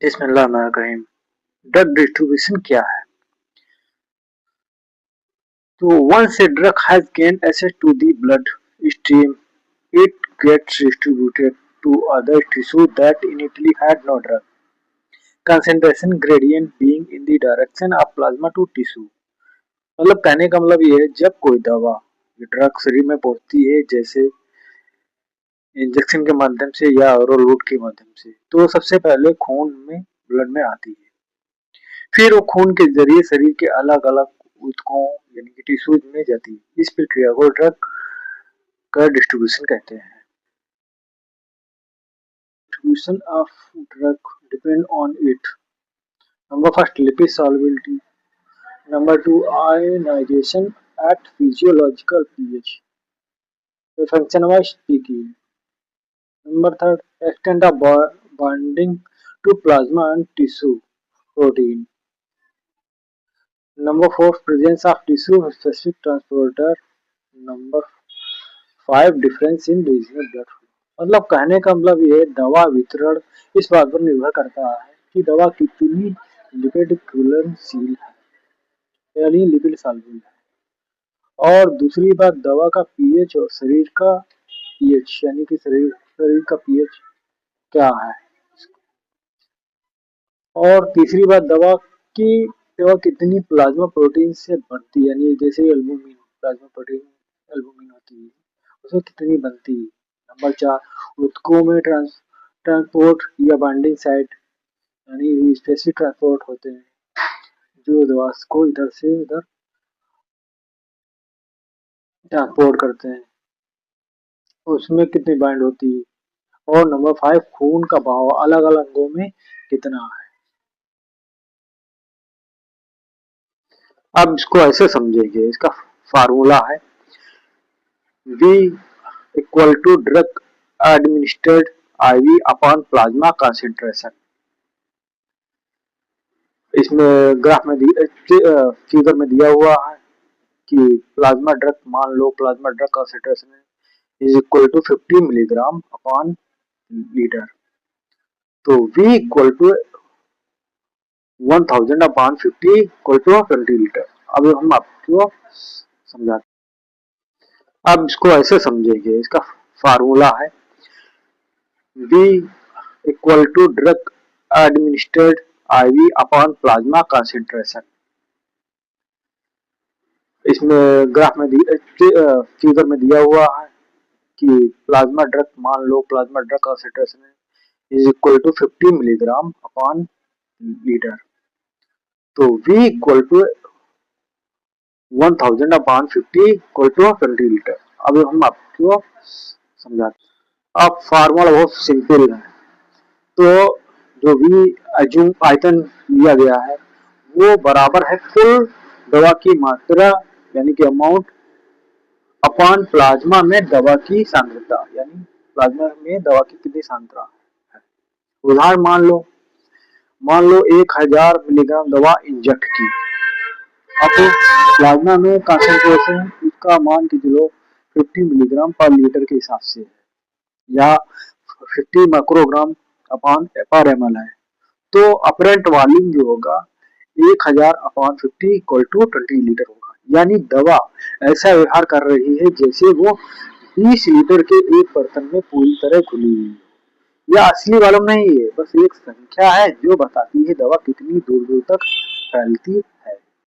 बिस्मिल्लाहिर्रहमानिर्रहीम। Drug distribution क्या है? तो once a drug has gained access to the blood stream, it gets distributed to other tissues that initially had no drug concentration gradient being in the direction of plasma to tissue। मतलब कहने का मतलब ये है, जब कोई दवा drug शरीर में पहुंचती है, जैसे इंजेक्शन के माध्यम से या ओरल रूट के माध्यम से, तो सबसे पहले खून में ब्लड में आती है। फिर वो खून के जरिए शरीर के अलग अलग ऊतकों यानी कि टिश्यूज में जाती है। इस प्रक्रिया को ड्रग का डिस्ट्रीब्यूशन कहते हैं। Distribution of drug depend on it. Number first, lipid solubility. Number two, ionization at physiological pH, function wise speaking. Number third, extent of bonding to plasma and tissue protein. Number 4, presence of tissue specific transporter. Number 5, difference in regional blood flow। मतलब कहने का मतलब ये है, दवा वितरण इस बात पर निर्भर करता है कि दवा कितनी लिपिड घुलनशील है यानी लिपिड सॉल्युबल है। और दूसरी बात, दवा का पीएच और शरीर का पीएच यानी कि शरीर का पीएच क्या है। और तीसरी बात, दवा कितनी प्लाज्मा प्रोटीन से बनती है, यानी जैसे एल्बुमिन, प्लाज्मा प्रोटीन एल्बुमिन होती है, उसमें कितनी बनती है। नंबर 4, ऊतकों में ट्रांसपोर्ट या बाइंडिंग साइट यानी स्पेसिफिक ट्रांसपोर्ट होते हैं जो दवा को इधर से उधर ट्रांसपोर्ट करते हैं, उसमें कितनी बाइंड होती है। और नंबर 5, खून का बहाव अलग अलग अंगों में कितना है। अब इसको ऐसे समझेंगे, इसका फार्मूला है V equal to drug administered IV upon plasma concentration. इसमें ग्राफ में फिगर में दिया हुआ है कि प्लाज्मा ड्रग, मान लो plasma drug concentration is equal to 50 milligram upon litre. तो V equal to 1000 upon 50 equal to 20 litre. अब हम आपको समझाते हैं। अब इसको ऐसे समझेंगे, इसका फार्मूला है V equal to drug administered IV upon plasma concentration. इसमें ग्राफ में फिगर में दिया हुआ है कि प्लाज्मा ड्रग, मान लो plasma drug concentration is equal to 50 milligram upon litre. तो V equal to 1000 upon 50 equal to 20 litre. अब हम आपको समझाते हैं। अब फार्मूला बहुत सिंपल है। तो जो भी आयतन लिया गया है वो बराबर है कुल दवा की मात्रा यानी कि अमाउंट अपॉन प्लाज्मा में दवा की सांद्रता, यानी प्लाज्मा में दवा की कितनी सांद्रता है। उदाहरण मान लो 1000 मिलीग्राम दवा इंजेक्ट की। अब प्लाज्मा में कंसंट्रेशन इसका मान के चलो 50 मिलीग्राम पर लीटर के हिसाब से है या 50 माइक्रोग्राम अपॉन पर ml है। तो अपरेंट वॉल्यूम जो होगा 1000 अपॉन 50 इक्वल टू 20 लीटर होगा। यानी दवा ऐसा व्यवहार कर रही है जैसे वो 20 लीटर के एक बर्तन में पूरी तरह घुली हुई है। यह असली वॉल्यूम नहीं है, बस एक संख्या है जो बताती है दवा कितनी दूर दूर तक फैलती